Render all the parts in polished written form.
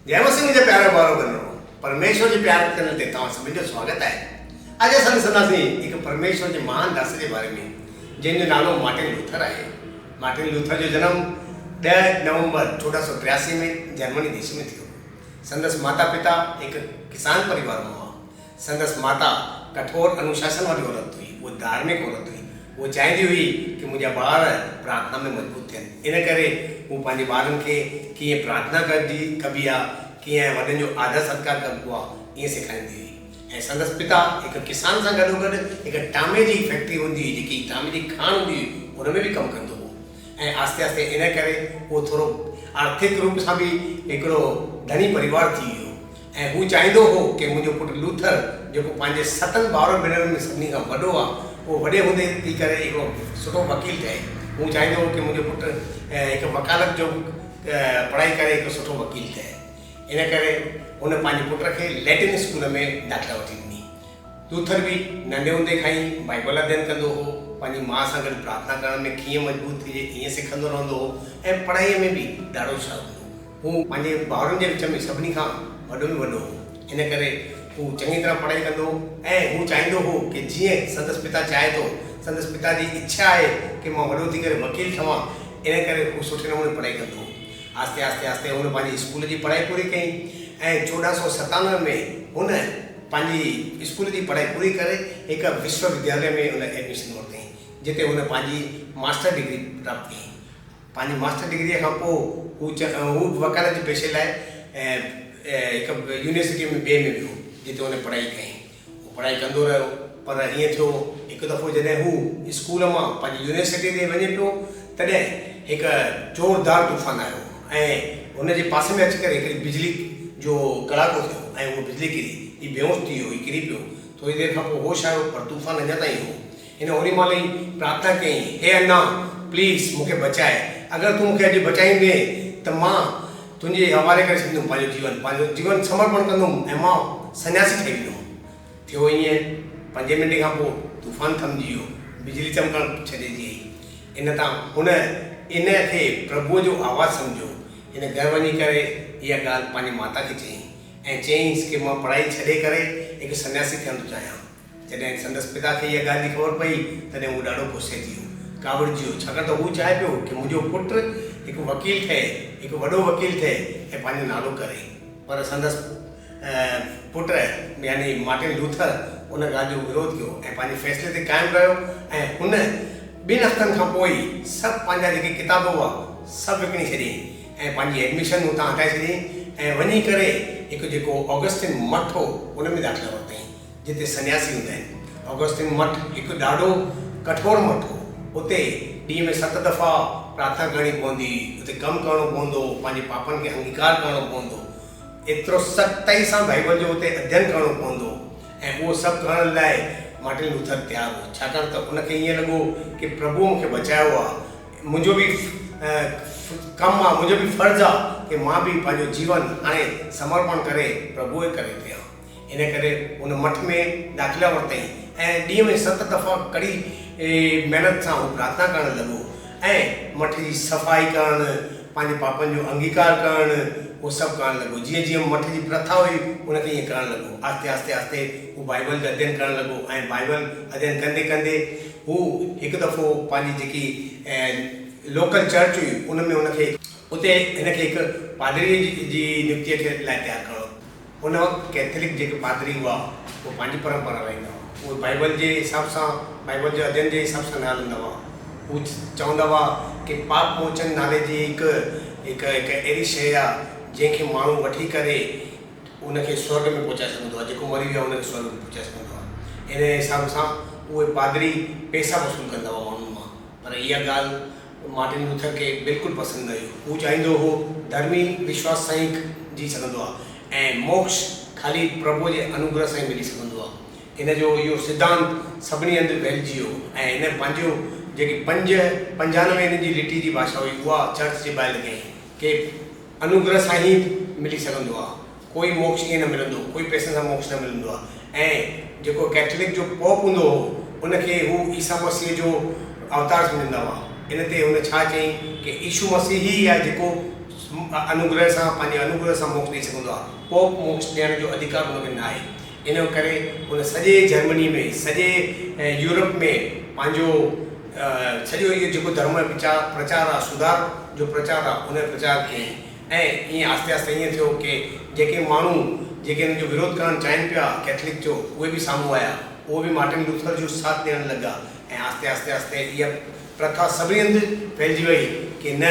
जय मसीह जे प्यारे ॿारो बनो परमेश्वर जे प्यार चैनल ते तव्हां सभिनी जो स्वागत आहे। अॼु असां ॾिसंदासीं हिकु परमेश्वर जे महान दास जे बारे में जंहिंजो नालो मार्टिन लूथर आहे। मार्टिन लूथर जो जनम 10 नवंबर 1483 में जर्मनी देश में थियो। संदसि माता पिता हिकु किसान परिवार में हुआ। संदसि माता कठोर अनुशासन वारी औरत हुई, वो धार्मिक औरत हुई। वो चाहींदी हुई कि मुंहिंजा ॿार प्रार्थना में मजबूत थियनि, इन करे हू पंहिंजे ॿारनि खे कीअं प्रार्थना कबी आहे, कीअं वॾनि जो आदर सत्कार कबो आहे, ईअं सेखारींदी हुई। ऐं संदसि पिता हिकु किसान सां गॾोगॾु हिकु टामे जी फैक्ट्री हूंदी हुई, जेकी टामे जी खाण हूंदी हुई, हुन में बि कमु कंदो हो। ऐं आस्ते आस्ते इन करे उहो थोरो आर्थिक रूप सां बि हिकिड़ो धनी परिवार थी वियो। ऐं हू चाहींदो हो कि मुंहिंजो पुटु लूथर जेको पंहिंजे 7 भाउरनि भेनरुनि में सभिनी खां वॾो आहे, वो वॾे हूंदे थी करे हिकिड़ो सुठो वकील ठहे। हू चाहींदो हो कि मुंहिंजो पुटु हिकु वकालत जो पढ़ाई करे हिकु सुठो वकील ठहे। इन करे हुन पंहिंजे पुट खे लैटिन स्कूल में दाख़िला वठी ॾिनी। लूथर बि नंढे हूंदे खां ई बाइबल अध्ययन कंदो हो, पंहिंजी माउ सां गॾु प्रार्थना करण में कीअं मजबूत थिए ईअं सिखंदो रहंदो हो। ऐं पढ़ाईअ में बि ॾाढो शाहूरु हो। हू पंहिंजे भाउरनि जे विच में सभिनी खां वॾो में वॾो हो। इन करे हू चङी तरह पढ़ाई कंदो ऐं हू चाहींदो हो कि जीअं संदसि पिता चाहे थो, संदसि पिता जी इच्छा आहे कि मां वॾो थी करे वकील ठहां, इन करे हू सुठे नमूने पढ़ाई कंदो हो। आस्ते आस्ते आस्ते हुन पंहिंजी स्कूल जी पढ़ाई पूरी कई ऐं 1497 में हुन पंहिंजी स्कूल जी पढ़ाई पूरी करे हिकु विश्वविद्यालय में हुन एडमिशन वरितई, जिते हुन पंहिंजी मास्टर डिग्री प्राप्त कई। पंहिंजी मास्टर डिग्रीअ खां पोइ हू वकालत जे पेशे लाइ हिकु यूनिवर्सिटी में ॿिए में वियो, जिते हुन पढ़ाई कई। हू पढ़ाई कंदो रहियो, पर ईअं थियो हिकु दफ़ो जॾहिं हू स्कूल मां पंहिंजी यूनिवर्सिटी ते वञे पियो, तॾहिं हिकु ज़ोरदार तूफ़ान आयो ऐं हुनजे पासे में अची करे हिकिड़ी बिजली जो कड़ाको थियो ऐं उहो बिजली किरी, हीउ बेहोश थी वियो, हीउ किरी पियो। थोरी देरि खां पोइ होश आयो, पर तूफ़ान अञा ताईं हो। हिन ओड़ी महिल ई प्रार्थना कयईं, हे अल्लाह प्लीज़ मूंखे बचाए, अगरि तूं मूंखे अॼु बचाईंदे त मां तुंहिंजे हवाले करे छॾींदुमि पंहिंजो जीवन समर्पण कंदुमि ऐं मां सन्यासी ठही वेंदुमि। थियो ईअं, 5 मिंट खां पोइ तूफ़ान थमिजी वियो, बिजली चमकणु छॾिजी वई। इन तां हुन इन खे प्रभुअ जो आवाज़ु सम्झो। हिन घर वञी करे इहा ॻाल्हि पंहिंजी माता खे चयईं ऐं चयईंसि कि मां पढ़ाई छॾे करे हिकु सन्यासी थियणु थो चाहियां। जॾहिं संदसि पिता खे इहा ॻाल्हि जी ख़बर पई, तॾहिं उहो ॾाढो गुस्से थी वियो, कावड़जी वियो, छाकाणि त हू चाहे पियो कि मुंहिंजो पुटु हिकु वकील ठहे, हिकु वॾो वकील ठहे ऐं पंहिंजो नालो करे। पर संदसि पुटु यानी मार्टिन लूथर उन ॻाल्हि जो विरोध कयो ऐं पंहिंजे फ़ैसिले ते क़ाइमु रहियो। ऐं हुन 2 हफ़्तनि खां पोइ सभु पंहिंजा जेके किताब हुआ सभु विकिणी छॾियईं ऐं पंहिंजी एडमिशन हुतां हटाए छॾियईं ऐं वञी करे हिकु जेको ऑगस्टिन मठ हो उन में दाख़िला वरितईं, जिते सन्यासी हूंदा आहिनि। ऑगस्टिन मठ हिकु ॾाढो कठोर मठ हो। उते ॾींहं में 7 दफ़ा प्रार्थना करणी पवंदी, उते कमु करिणो पवंदो, पंहिंजे पापनि खे अंगीकार करिणो पवंदो, एतिरो सख़्ताई सां बाइबल जो उते अध्ययन करिणो पवंदो। ऐं उहो सभु करण लाइ मार्टिन लूथर तयारु हो, छाकाणि त उनखे ईअं लॻो कि प्रभु मूंखे बचायो आहे, मुंहिंजो बि कमु आहे, मुंहिंजो बि फ़र्ज़ु आहे कि मां बि पंहिंजो जीवन हाणे समर्पण करे प्रभु जे करे कयां। इन करे हुन मठ में दाख़िला वरितईं ऐं ॾींहं में 7 दफ़ा कड़ी महिनत सां हू प्रार्थना करणु लॻो ऐं मठ जी सफ़ाई करणु, पंहिंजे पापनि जो अंगीकार करणु, उहो सभु करणु लॻो। जीअं जीअं मठ जी प्रथा हुई उनखे ईअं करणु लॻो। आस्ते आस्ते आस्ते हू बाइबल जो अध्ययन करणु लॻो ऐं बाइबल अध्ययन कंदे कंदे हू हिकु दफ़ो पंहिंजी जेकी लोकल चर्च हुई उन में उनखे उते हिनखे हिकु पादरी जी नियुक्तीअ खे लाइ तयारु करणो। उन वक़्तु कैथलिक जेके पादरी हुआ उहो पंहिंजी परंपरा रहंदा हुआ, उहे बाइबल जे हिसाब सां, बाइबल जे अध्ययन जे हिसाब सां न हलंदा हुआ। हू चवंदा हुआ कि पाप मोचन नाले जी हिकु अहिड़ी शइ आहे जंहिंखे माण्हू वठी करे उनखे स्वर्ग में पहुचाए सघंदो आहे, जेको मरी वियो आहे उनखे स्वर्ग में पहुचाए सघंदो आहे। इन हिसाब सां उहे पादरी पैसा वसूल कंदा हुआ माण्हुनि मां। पर इहा ॻाल्हि मार्टिन लूथर खे बिल्कुलु पसंदि न हुई। हू चाहींदो हो धर्मी विश्वास सां ई जी सघंदो आहे ऐं मोक्ष ख़ाली प्रभु जे अनुग्रह सां ई मिली सघंदो आहे। इन जो इहो सिद्धांत सभिनी हंधि फैलिजी वियो ऐं इन पंहिंजो जेकी 95 जी लिटी जी भाषा हुई उहा चर्च जे ॿाहिरि लॻाई कि अनुग्रह सां ई मिली सघंदो आहे, कोई मोक्ष ईअं न मिलंदो, कोई पैसनि सां मोक्ष न मिलंदो आहे। ऐं जेको कैथलिक जो पोप हूंदो हो उनखे हू ईसा मसीह जो अवतार सम्झंदा हुआ। इन ते हुन छा चयईं कि यीशु मसीह ई आहे जेको अनुग्रह सां पंहिंजे अनुग्रह सां मोक्ष ॾेई सघंदो आहे। पोइ मोक्ष ॾियण जो अधिकार हुनखे न आहे। इन करे उन सॼे जर्मनी में सॼे यूरोप में पंहिंजो सॼो इहो जेको धर्म प्रचार आहे, सुधार जो प्रचार आहे, उन प्रचार कयईं। ऐं ईअं आस्ते आस्ते ईअं थियो कि जेके माण्हू जेके हिन जो विरोध करणु चाहिनि पिया कैथलिक जो, उहे बि साम्हूं आया, उहे बि मार्टिन लूथर जो साथ ॾियणु लॻा। ऐं आस्ते आस्ते आस्ते इहा प्रथा सभिनी हंधि फैलिजी वई कि न,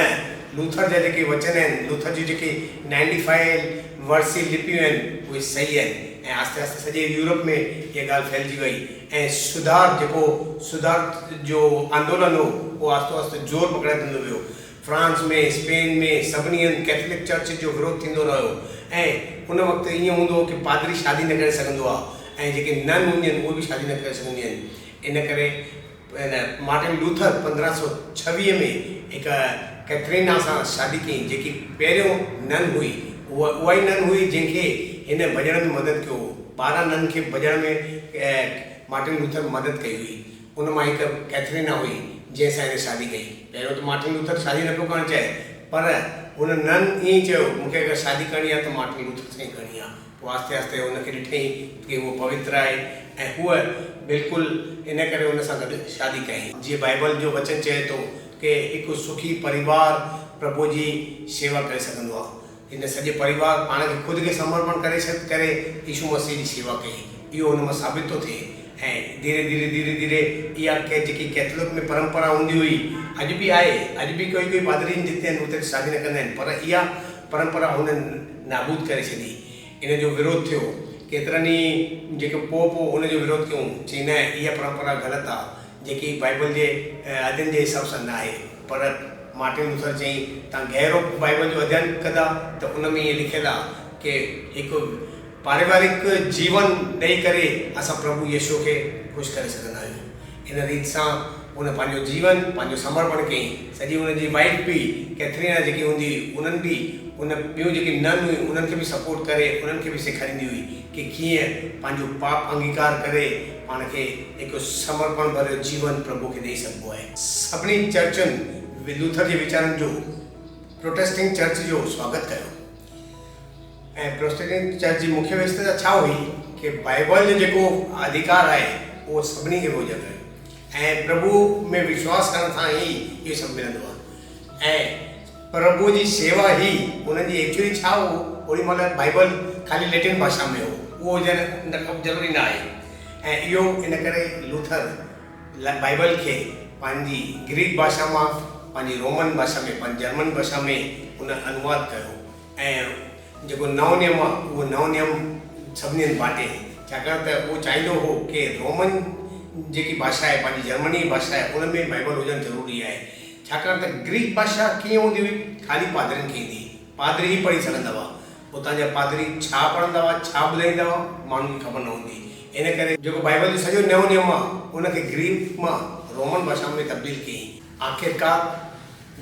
लूथर जा जेके वचन आहिनि, लूथर जी जेके 95 वर्सी लिपियूं आहिनि, उहे सही आहिनि। ऐं आस्ते आस्ते सॼे यूरोप में इहा ॻाल्हि फैलिजी वई। ऐं सुधार जो आंदोलन हो, उहो आहिस्ते आस्ते ज़ोर पकड़ाईंदो वियो। फ्रांस में, स्पेन में सभिनी हंधि कैथलिक चर्च जो विरोध थींदो रहियो। ऐं उन वक़्तु ईअं हूंदो हो कि पादरी शादी न करे सघंदो आहे, ऐं जेके नन हूंदियूं आहिनि उहे बि शादी न करे सघंदियूं आहिनि। इन करे मार्टिन लूथर 1526 में हिकु कैथरीना सां शादी कई, जेकी पहिरियों नन हुई। उहा ई नन हुई जंहिंखे हिन भॼण में मदद कयो। 12 नन खे भॼण में मार्टिन लूथर मदद कई हुई। उन मां हिकु कैथरीना हुई जंहिंसां हिन शादी कई। पहिरियों त मार्टिन लूथर शादी न पियो करणु चाहे, पर हुन नन ईअं चयो, मूंखे अगरि शादी करणी आहे त मार्टिन लूथर सां ई करणी आहे। पोइ आस्ते आस्ते हुनखे ॾिठईं कि उहो पवित्र आहे ऐं हूअ बिल्कुलु इन करे हुन सां गॾु शादी कयईं। जीअं बाइबल जो वचन चए थो कि हिकु सुखी परिवार प्रभु जी शेवा करे सघंदो आहे। हिन सॼे परिवार पाण खे ख़ुदि खे समर्पण करे यीशु मसीह जी शेवा कई। इहो हुन मां साबित थो थिए। ऐं धीरे धीरे इहा जेकी कैथलिक में परंपरा हूंदी हुई, अॼु बि आहे। अॼु बि कोई पादरी जिते आहिनि उते शादी न कंदा आहिनि, पर इहा परंपरा हुननि नाबूद करे छॾी। इन जो विरोध थियो। केतिरनि ई जेके पोप हो उन जो विरोध कयूं, चई न, इहा परंपरा ग़लति आहे, जेकी बाइबल जे अध्ययन जे हिसाब सां न आहे। पर मार्टिन लूथर चई, तव्हां गहरो बाइबल जो अध्ययन कंदा त उन में ईअं लिखियलु आहे कि हिकु पारिवारिक जीवन ॾेई करे असां प्रभु यीशु खे ख़ुशि करे सघंदा आहियूं। इन रीति सां उन पंहिंजो जीवन, पंहिंजो समर्पण कयईं। सॼी उनजी वाइफ बि, कैथरीना जेकी हूंदी, उन्हनि बि उन ॿियूं जेकी नन हुयूं उन्हनि खे बि सपोर्ट करे, उन्हनि खे बि सेखारींदी हुई कि कीअं पंहिंजो पाप अंगीकार करे पाण खे हिकु समर्पण भरियो जीवन प्रभु खे ॾेई सघिबो आहे। सभिनी चर्चुनि लूथर जे वीचारनि जो प्रोटेस्टिंग चर्च जो स्वागत कयो। ऐं प्रोटेस्टेंट चर्च जी मुख्य विशेषता छा हुई कि बाइबल जो जेको अधिकार आहे उहो सभिनी खे हुजणु ऐं प्रभु में विश्वास करण सां ई इहो सभु मिलंदो आहे। ऐं प्रभु जी शेवा ई उन्हनि जी एक्चुअली छा हो, ओॾी महिल बाइबल ख़ाली लैटिन भाषा में हो, उहो हुजणु ज़रूरी न आहे। ऐं इहो इन करे लूथर बाइबल खे पंहिंजी ग्रीक भाषा मां पंहिंजी रोमन भाषा में, पंहिंजी जर्मन भाषा में उन अनुवाद कयो। ऐं जेको नओं नियम आहे उहो नओं नियम सभिनी हंधि बांटे, छाकाणि त उहो चाहींदो हो कि रोमन जेकी भाषा आहे, पंहिंजी जर्मनी भाषा आहे, उन में बाइबल हुजणु ज़रूरी आहे। छाकाणि त ग्रीक भाषा कीअं हूंदी हुई, ख़ाली पादरियुनि खे ईंदी, पादरी ई पढ़ी सघंदा हुआ। उतां जा पादरी छा पढ़ंदा हुआ, छा ॿुधाईंदा हुआ, माण्हुनि खे ख़बर न हूंदी। इन करे जेको बाइबल जो सॼो नओं नियम आहे उनखे ग्रीक मां रोमन भाषा में तब्दील कयईं। आख़िरकार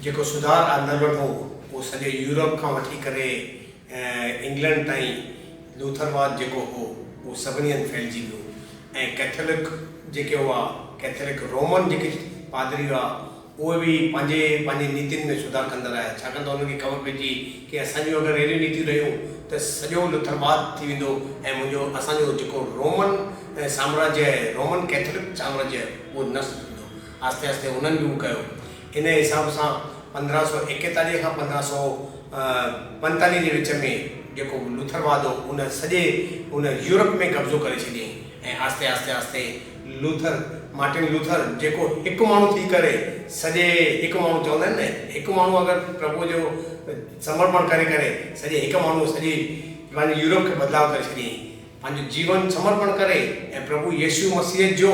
जेको सुधार आंदोलन हो उहो सॼे यूरोप खां वठी करे इंग्लैंड ताईं लूथरवाद जेको हो उहो सभिनी हंधि फैलिजी वियो। ऐं कैथोलिक जेके हुआ, कैथोलिक रोमन जेके पादरी हुआ, उहे बि पंहिंजे नीतियुनि में सुधार कंदा रहिया, छाकाणि त उनखे ख़बर पइजी कि असांजूं अगरि अहिड़ियूं नीतियूं रहियूं त सॼो लूथरवाद थी वेंदो ऐं असांजो जेको रोमन साम्राज्य आहे, रोमन कैथोलिक साम्राज्य आहे, उहो नष्ट थींदो। आस्ते आस्ते उन्हनि बि उहो कयो। इन हिसाब सां 1541 खां 1545 जे विच में जेको लूथरवाद हो उन सॼे उन यूरोप में कब्ज़ो करे छॾियईं। ऐं आस्ते आस्ते आस्ते मार्टिन लूथर जेको हिकु माण्हू थी करे सॼे, हिकु माण्हू चवंदा आहिनि न, हिकु माण्हू अगरि प्रभु जो समर्पण करे सॼे हिकु माण्हू सॼी पंहिंजे यूरोप खे बदिलाव करे छॾियईं। पंहिंजो जीवन समर्पण करे ऐं प्रभु यीशु मसीह जो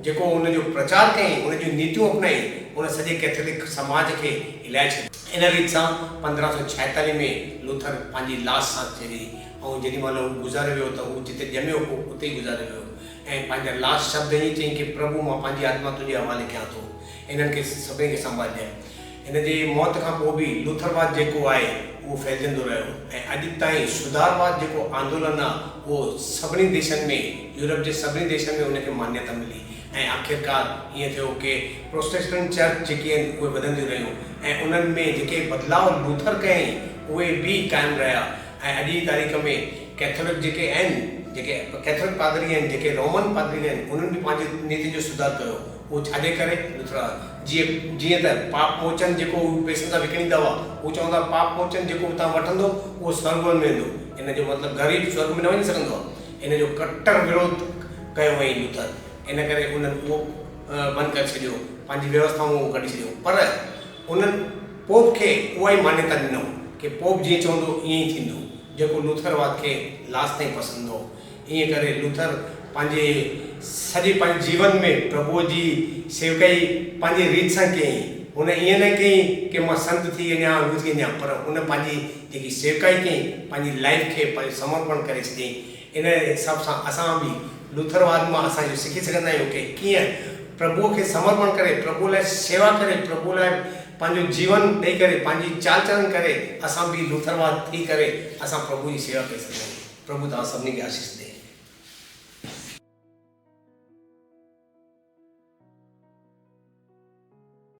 जेको उनजो प्रचार कयईं, उन जूं नीतियूं अपनाई, उन सॼे कैथोलिक समाज खे हिलाए छॾियो। इन रीति सां 1546 में लूथर पंहिंजी लाश सां छॾी। ऐं जेॾी महिल हू गुज़ारे वियो त हू जिते ॼमियो हो उते ई गुज़ारे वियो। ऐं पंहिंजा लास्ट शब्द ईअं चयईं कि प्रभु मां पंहिंजी आत्मा तुंहिंजे हवाले कयां थो, इन्हनि खे सभिनी खे संभालिजांइ। हिन जी मौत खां पोइ बि लूथरवाद जेको आहे उहो फैलजंदो रहियो। ऐं अॼु ताईं सुधारवाद जेको आंदोलन आहे उहो सभिनी देशनि में, यूरोप जे सभिनी देशनि में उनखे मान्यता मिली। ऐं आख़िरकार ईअं थियो कि प्रोटेस्टेंट चर्च जेके आहिनि उहे वधंदियूं रहियूं ऐं उन्हनि में जेके बदिलाव लूथर कयईं उहे बि क़ाइमु रहिया ऐं अॼु जी तारीख़ में कैथोलिक जेके आहिनि, जेके कैथोलिक पादरी आहिनि, जेके रोमन पादरी आहिनि, उन्हनि बि पंहिंजे नीति जो सुधार कयो। उहो छाजे करे? जीअं त पाप मोचन जेको पैसनि सां विकिणींदा हुआ, उहो चवंदा पाप मोचन जेको तव्हां वठंदो उहो स्वर्ग में वेंदो। इन जो मतिलबु ग़रीब स्वर्ग में न वञी सघंदो आहे। इन जो कट्टर विरोध कयो हुई लूथर। इन करे उन्हनि उहो बंदि करे छॾियो, पंहिंजी व्यवस्थाऊं कढी छॾियो। पर उन्हनि पोप खे उहा ई मान्यता ॾिनो कि पोप जीअं चवंदो ईअं ई थींदो, जेको लूथरवाद खे लास्ट ताईं पसंदि हो। ईअं करे लूथर पंहिंजे सॼे पंहिंजे जीवन में प्रभुअ जी सेवकाई पंहिंजी रीत सां कयईं। हुन ईअं न कयईं कि मां संत थी वञा, हू थी वञा, पर हुन पंहिंजी जेकी सेवकाई कयईं, पंहिंजी लाइफ खे पंहिंजो समर्पण करे छॾियईं। इन हिसाब सां असां बि लूथरवाद मां असां इहो सिखी सघंदा आहियूं कि कीअं प्रभुअ खे समर्पण करे, प्रभु लाइ सेवा करे, प्रभु लाइ पंहिंजो जीवन ॾेई करे, पंहिंजी चाल चलन करे असां बि लूथरवाद थी करे असां प्रभु जी सेवा करे सघंदा आहियूं। प्रभु तव्हां सभिनी खे आशीष ॾे।